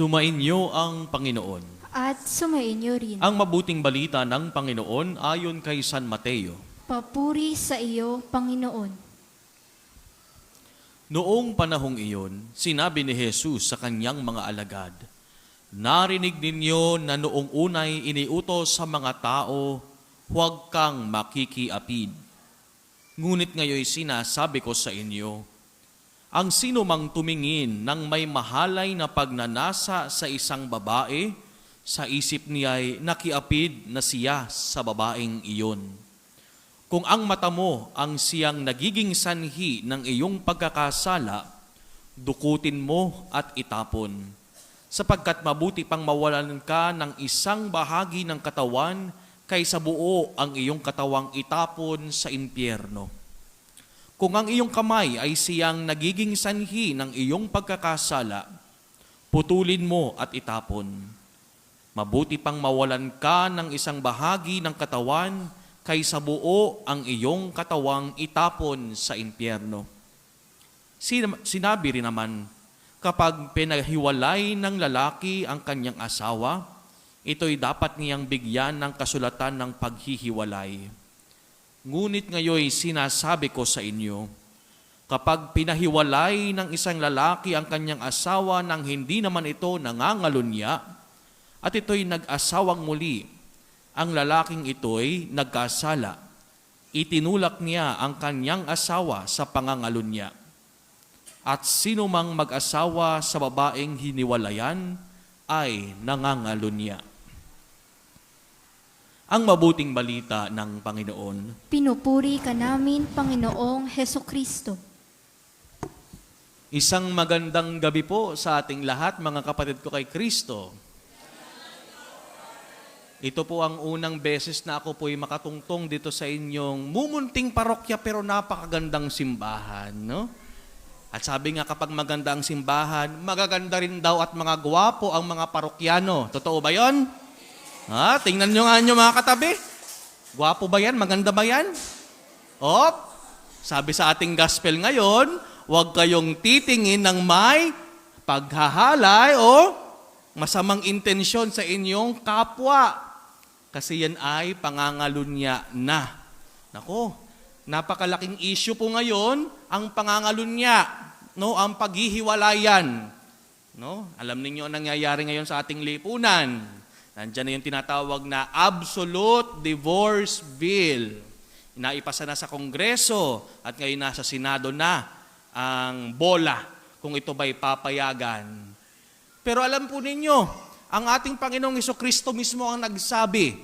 Sumainyo ang Panginoon. At sumainyo rin. Ang mabuting balita ng Panginoon ayon kay San Mateo. Papuri sa iyo, Panginoon. Noong panahong iyon, sinabi ni Jesus sa kanyang mga alagad, "Narinig ninyo na noong unay iniutos sa mga tao, huwag kang makikiapid. Ngunit ngayon sinasabi ko sa inyo, ang sino mang tumingin ng may mahalay na pagnanasa sa isang babae, sa isip niya'y nakiapid na siya sa babaeng iyon. Kung ang mata mo ang siyang nagiging sanhi ng iyong pagkakasala, dukutin mo at itapon, sapagkat mabuti pang mawalan ka ng isang bahagi ng katawan kaysa buo ang iyong katawang itapon sa impyerno. Kung ang iyong kamay ay siyang nagiging sanhi ng iyong pagkakasala, putulin mo at itapon. Mabuti pang mawalan ka ng isang bahagi ng katawan kaysa buo ang iyong katawang itapon sa impyerno." Sinabi rin naman, kapag pinaghiwalay ng lalaki ang kanyang asawa, ito'y dapat niyang bigyan ng kasulatan ng paghihiwalay. Ngunit ngayon sinasabi ko sa inyo, kapag pinahiwalay ng isang lalaki ang kanyang asawa nang hindi naman ito nangangalunya, at ito'y nag-asawang muli, ang lalaking ito'y nagkasala, itinulak niya ang kanyang asawa sa pangangalunya. At sino mang mag-asawa sa babaeng hiniwalayan ay nangangalunya. Ang mabuting balita ng Panginoon. Pinupuri ka namin, Panginoong Hesukristo. Isang magandang gabi po sa ating lahat, mga kapatid ko kay Kristo. Ito po ang unang beses na ako po'y makatungtong dito sa inyong mumunting parokya pero napakagandang simbahan, no? At sabi nga kapag maganda ang simbahan, magaganda rin daw at mga gwapo ang mga parokyano. Totoo ba yon? Tingnan nyo nga nyo mga katabi. Gwapo ba yan? Maganda ba yan? Sabi sa ating gospel ngayon, huwag kayong titingin ng may paghahalay o masamang intensyon sa inyong kapwa. Kasi yan ay pangangalunya na. Nako, napakalaking issue po ngayon ang pangangalunya, no? Ang paghihiwalayan. No? Alam niyo ang nangyayari ngayon sa ating lipunan. Nandiyan na yung tinatawag na Absolute Divorce Bill. Naipasa na sa Kongreso at ngayon nasa Senado na ang bola kung ito ba'y papayagan. Pero alam po ninyo, ang ating Panginoong Hesukristo mismo ang nagsabi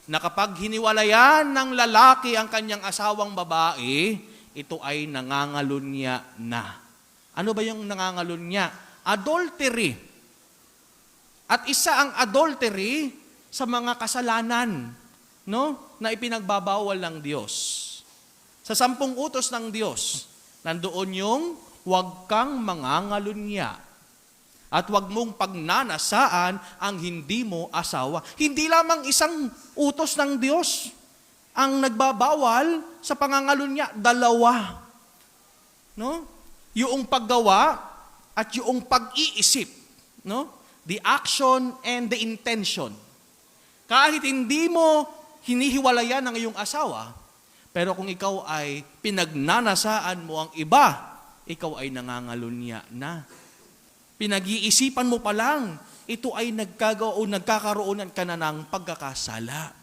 na kapag hiniwalayan ng lalaki ang kanyang asawang babae, ito ay nangangalunya na. Ano ba yung nangangalunya? Adultery. At isa ang adultery sa mga kasalanan, no, na ipinagbabawal ng Diyos. Sa 10 utos ng Diyos, nandoon yung huwag kang mangangalunya at huwag mong pagnanasaan ang hindi mo asawa. Hindi lamang isang utos ng Diyos ang nagbabawal sa pangangalunya, 2. No? Yung paggawa at yung pag-iisip, no? The action and the intention. Kahit hindi mo hinihiwalayan ang iyong asawa, pero kung ikaw ay pinagnanasaan mo ang iba, ikaw ay nangangalunya na. Pinag-iisipan mo pa lang, ito ay nagkakaroon ka na ng pagkakasala.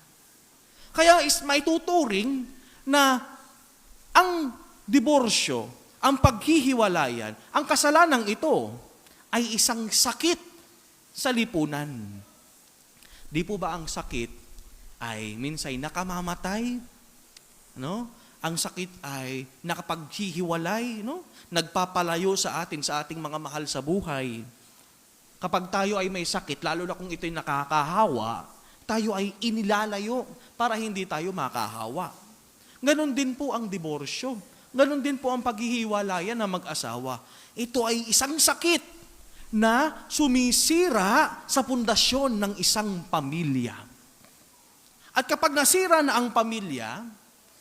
Kaya may tuturing na ang diborsyo, ang paghihiwalayan, ang kasalanang ito ay isang sakit sa lipunan. Di po ba ang sakit ay minsay nakamamatay? No? Ang sakit ay nakapaghihiwalay, no? Nagpapalayo sa ating mga mahal sa buhay. Kapag tayo ay may sakit, lalo na kung ito'y nakakahawa, tayo ay inilalayo para hindi tayo makahawa. Ganon din po ang diborsyo. Ganon din po ang paghihiwalayan ng mag-asawa. Ito ay isang sakit na sumisira sa pundasyon ng isang pamilya. At kapag nasira na ang pamilya,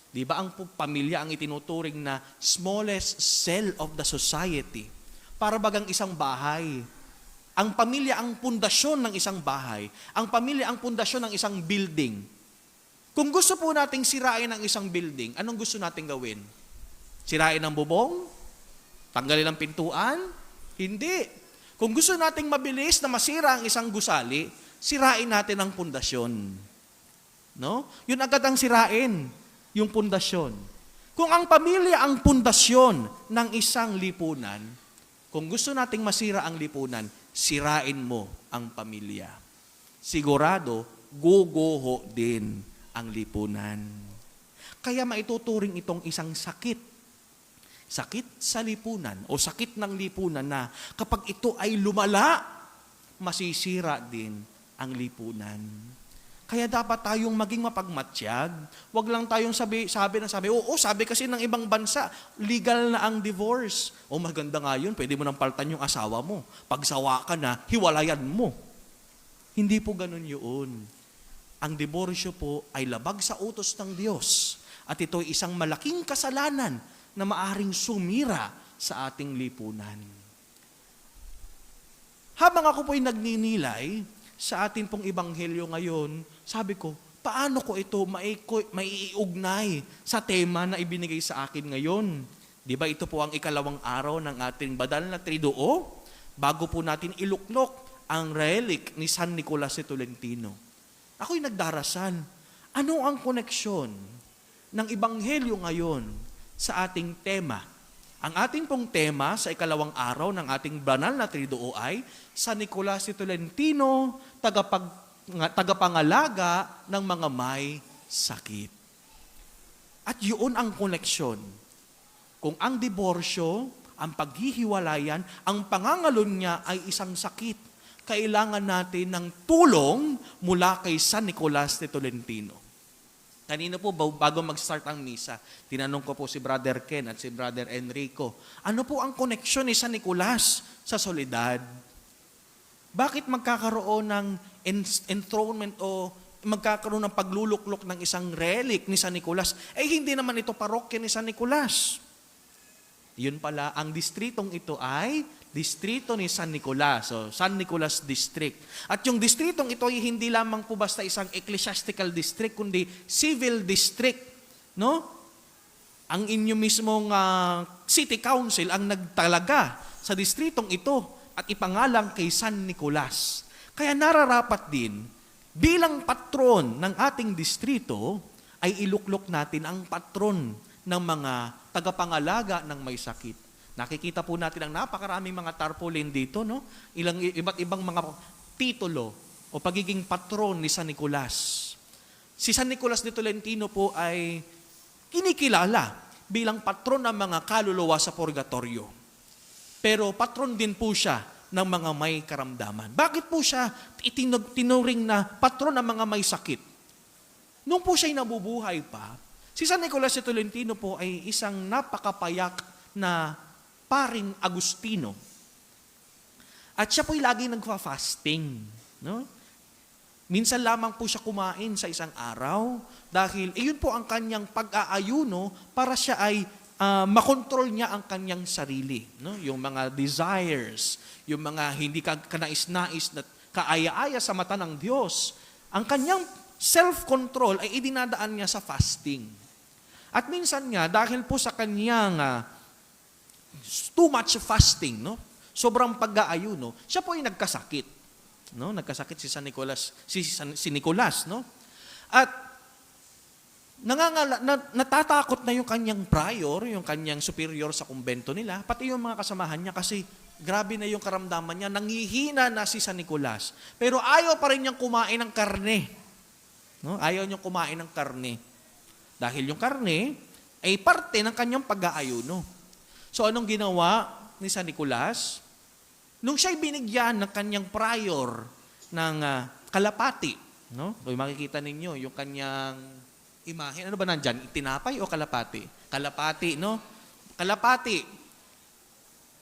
di ba ang pamilya ang itinuturing na smallest cell of the society? Para bagang isang bahay. Ang pamilya ang pundasyon ng isang bahay. Ang pamilya ang pundasyon ng isang building. Kung gusto po nating sirain ang isang building, anong gusto nating gawin? Sirain ang bubong? Tanggalin ang pintuan? Hindi. Kung gusto nating mabilis na masira ang isang gusali, sirain natin ang pundasyon. No? Yun agad ang sirain, yung pundasyon. Kung ang pamilya ang pundasyon ng isang lipunan, kung gusto nating masira ang lipunan, sirain mo ang pamilya. Sigurado, guguho din ang lipunan. Kaya maituturing itong isang sakit. Sakit sa lipunan o sakit ng lipunan na kapag ito ay lumala, masisira din ang lipunan. Kaya dapat tayong maging mapagmatsyag. Huwag lang tayong sabi, oo, sabi kasi ng ibang bansa, legal na ang divorce. O maganda nga yun, pwede mo nang paltan yung asawa mo. Pag sawa ka na, hiwalayan mo. Hindi po ganun yun. Ang diborsyo po ay labag sa utos ng Diyos. At ito ay isang malaking kasalanan na maaring sumira sa ating lipunan. Habang ako po'y nagninilay sa atin pong ebanghelyo ngayon, sabi ko, paano ko ito maiiugnay sa tema na ibinigay sa akin ngayon? Di ba ito po ang ikalawang araw ng ating Badal na Triduo? Bago po natin iluklok ang relic ni San Nicolas de Tolentino. Ako'y nagdarasal. Ano ang koneksyon ng ebanghelyo ngayon sa ating tema? Ang ating pong tema sa ikalawang araw ng ating banal na Triduo ay San Nicolas de Tolentino, tagapangalaga ng mga may sakit. At yun ang koneksyon. Kung ang diborsyo, ang paghihiwalayan, ang pangangalon niya ay isang sakit, kailangan natin ng tulong mula kay San Nicolas de Tolentino. Kanina po, bago mag-start ang misa, tinanong ko po si Brother Ken at si Brother Enrico, ano po ang koneksyon ni San Nicolas sa soledad? Bakit magkakaroon ng enthronement o magkakaroon ng pagluluklok ng isang relic ni San Nicolas? Eh hindi naman ito parokya ni San Nicolas. Yun pala, ang distritong ito ay distrito ni San Nicolas, o San Nicolas District. At yung distritong ito ay hindi lamang po basta isang ecclesiastical district, kundi civil district. No? Ang inyo mismong city council ang nagtalaga sa distritong ito at ipangalang kay San Nicolas. Kaya nararapat din, bilang patron ng ating distrito, ay iluklok natin ang patron ng mga tagapangalaga ng may sakit. Nakikita po natin ang napakaraming mga tarpaulin dito, no? Iba't ibang mga titulo o pagiging patron ni San Nicolas. Si San Nicolas de Tolentino po ay kinikilala bilang patron ng mga kaluluwa sa purgatorio. Pero patron din po siya ng mga may karamdaman. Bakit po siya tinuring na patron ng mga may sakit? Nung po siya'y nabubuhay pa, si San Nicolas de Tolentino po ay isang napakapayak na paring Agustino. At siya po'y lagi nagfa-fasting. No? Minsan lamang po siya kumain sa isang araw dahil iyon po ang kanyang pag-aayuno para siya ay makontrol niya ang kanyang sarili. No? Yung mga desires, yung mga hindi kanais-nais na kaaya-aya sa mata ng Diyos. Ang kanyang self-control ay idinadaan niya sa fasting. At minsan nga, dahil po sa kanyang too much fasting, no? Sobrang pag-aayuno, siya po ay nagkasakit. No? Nagkasakit si Nicolas, no? At natatakot na yung kanyang prior, yung kanyang superior sa kumbento nila, pati yung mga kasamahan niya kasi grabe na yung karamdaman niya, nanghihina na si San Nicolas. Pero ayaw pa rin niyang kumain ng karne. No? Ayaw niyang kumain ng karne. Dahil yung karne ay parte ng kanyang pag-aayuno. So anong ginawa ni San Nicolas? Nung siya'y binigyan ng kanyang prior ng kalapati, no? Kung makikita ninyo yung kanyang imahe, ano ba nandyan? Tinapay o kalapati? Kalapati, no? Kalapati.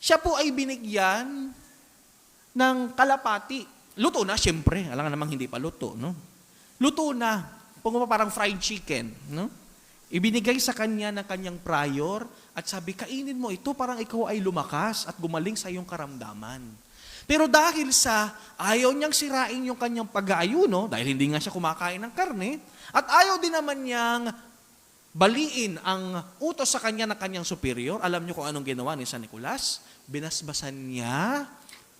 Siya po ay binigyan ng kalapati. Luto na, siyempre. Alam nga namang hindi pa luto, no? Luto na. Parang fried chicken, no? Ibinigay sa kanya ng kanyang prior at sabi, kainin mo ito, parang ikaw ay lumakas at gumaling sa iyong karamdaman. Pero dahil sa ayaw niyang sirain yung kanyang pag-aayuno, dahil hindi nga siya kumakain ng karne, at ayaw din naman niyang baliin ang utos sa kanya ng kanyang superior, alam niyo kung anong ginawa ni San Nicolas? Binasbasan niya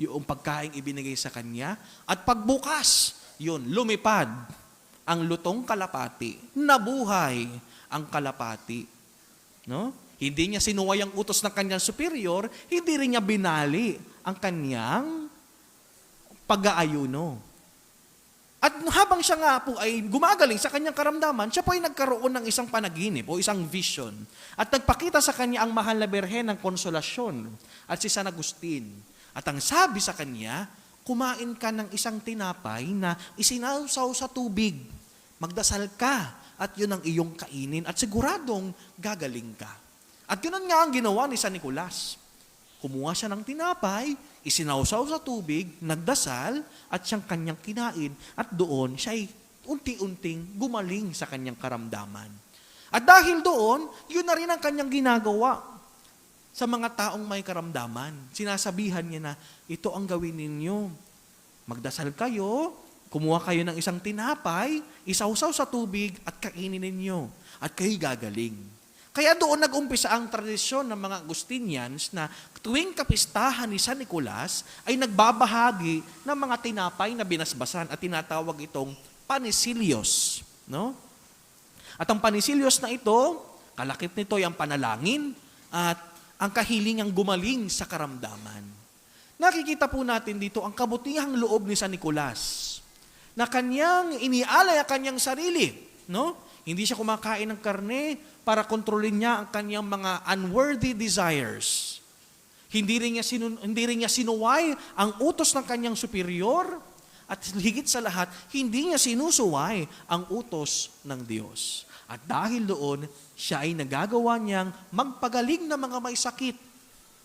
yung pagkain ibinigay sa kanya, at pagbukas, yun, lumipad ang lutong kalapati, nabuhay ang kalapati. No? Hindi niya sinuway ang utos ng kanyang superior, hindi rin niya binali ang kanyang pag-aayuno. At habang siya nga po ay gumagaling sa kanyang karamdaman, siya po ay nagkaroon ng isang panaginip o isang vision. At nagpakita sa kanya ang mahal na Birhen ng Konsolasyon at si San Agustin. At ang sabi sa kanya, kumain ka ng isang tinapay na isinausaw sa tubig. Magdasal ka at yun ang iyong kainin at siguradong gagaling ka. At yun nga ang ginawa ni San Nicolas. Kumuha siya ng tinapay, isinausaw sa tubig, nagdasal, at siyang kanyang kinain, at doon siya ay unti-unting gumaling sa kanyang karamdaman. At dahil doon, yun na rin ang kanyang ginagawa sa mga taong may karamdaman. Sinasabihan niya na, ito ang gawin ninyo. Magdasal kayo, kumuha kayo ng isang tinapay, isausaw sa tubig, at kainin ninyo. At kayo'y gagaling. Kaya doon nag-umpisa ang tradisyon ng mga Agustinians na tuwing kapistahan ni San Nicolas ay nagbabahagi ng mga tinapay na binasbasan at tinatawag itong panisilios. No? At ang panisilios na ito, kalakip nito ay ang panalangin at ang kahilingang gumaling sa karamdaman. Nakikita po natin dito ang kabutihang loob ni San Nicolas na kanyang inialay ang kanyang sarili. No? Hindi siya kumakain ng karne para kontrolin niya ang kanyang mga unworthy desires. Hindi rin niya sinuway ang utos ng kanyang superior at higit sa lahat, hindi niya sinusuway ang utos ng Diyos. At dahil doon, siya ay nagagawa niyang magpagaling ng mga may sakit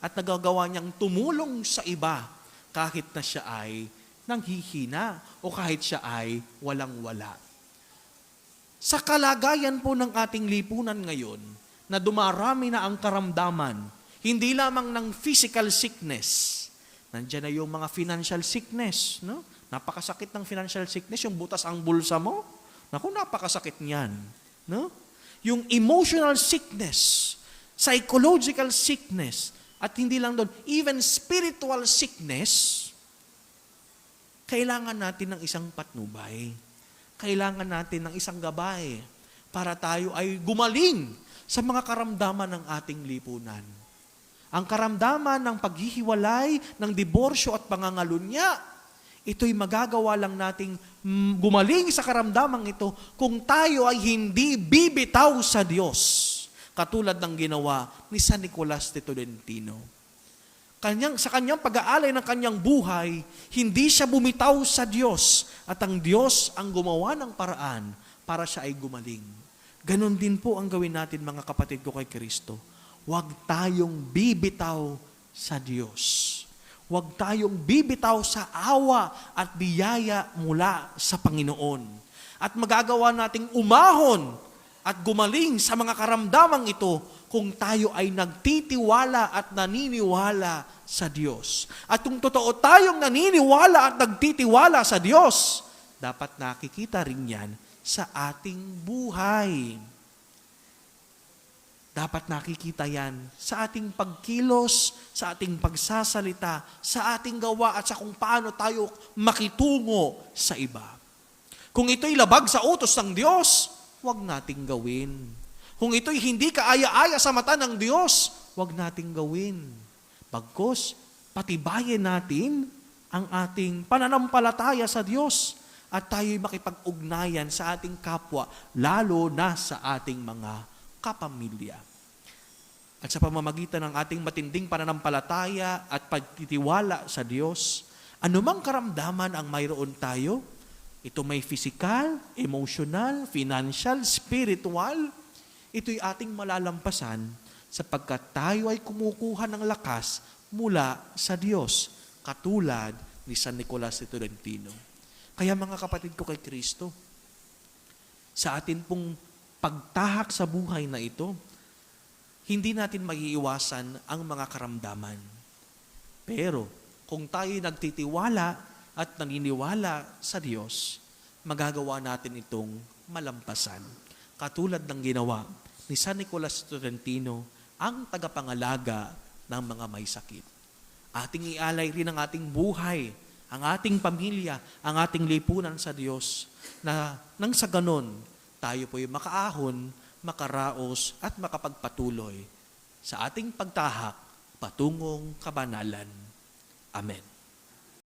at nagagawa niyang tumulong sa iba kahit na siya ay nanghihina o kahit siya ay walang-wala. Sa kalagayan po ng ating lipunan ngayon, na dumarami na ang karamdaman, hindi lamang ng physical sickness, nandiyan na yung mga financial sickness. No? Napakasakit ng financial sickness, yung butas ang bulsa mo. Naku, napakasakit niyan. No? Yung emotional sickness, psychological sickness, at hindi lang doon, even spiritual sickness, kailangan natin ng isang patnubay. Kailangan natin ng isang gabay para tayo ay gumaling sa mga karamdaman ng ating lipunan. Ang karamdaman ng paghihiwalay, ng diborsyo at pangangalunya, ito'y magagawa lang nating gumaling sa karamdamang ito kung tayo ay hindi bibitaw sa Diyos, katulad ng ginawa ni San Nicolas de Tolentino. Sa kanyang pag-aalay ng kanyang buhay, hindi siya bumitaw sa Diyos at ang Diyos ang gumawa ng paraan para siya ay gumaling. Ganon din po ang gawin natin mga kapatid ko kay Kristo. Huwag tayong bibitaw sa Diyos. Huwag tayong bibitaw sa awa at biyaya mula sa Panginoon. At magagawa nating umahon at gumaling sa mga karamdamang ito kung tayo ay nagtitiwala at naniniwala sa Diyos. At kung totoo tayong naniniwala at nagtitiwala sa Diyos, dapat nakikita rin yan sa ating buhay. Dapat nakikita yan sa ating pagkilos, sa ating pagsasalita, sa ating gawa at sa kung paano tayo makitungo sa iba. Kung ito'y labag sa utos ng Diyos, huwag nating gawin. Kung ito'y hindi kaaya-aya sa mata ng Diyos, huwag nating gawin. Bagkus, patibayin natin ang ating pananampalataya sa Diyos at tayo'y makipag-ugnayan sa ating kapwa, lalo na sa ating mga kapamilya. At sa pamamagitan ng ating matinding pananampalataya at pagtitiwala sa Diyos, anumang karamdaman ang mayroon tayo, ito may physical, emotional, financial, spiritual, ito'y ating malalampasan sapagkat tayo ay kumukuha ng lakas mula sa Diyos, katulad ni San Nicolas de Tolentino. Kaya mga kapatid ko kay Kristo, sa atin pong pagtahak sa buhay na ito, hindi natin maiiwasan ang mga karamdaman. Pero kung tayo nagtitiwala at naniniwala sa Diyos, magagawa natin itong malampasan. Katulad ng ginawa ni San Nicolas Tolentino, ang tagapangalaga ng mga may sakit. Ating ialay rin ang ating buhay, ang ating pamilya, ang ating lipunan sa Diyos, na nang sa ganon, tayo po'y makaahon, makaraos at makapagpatuloy sa ating pagtahak patungong kabanalan. Amen.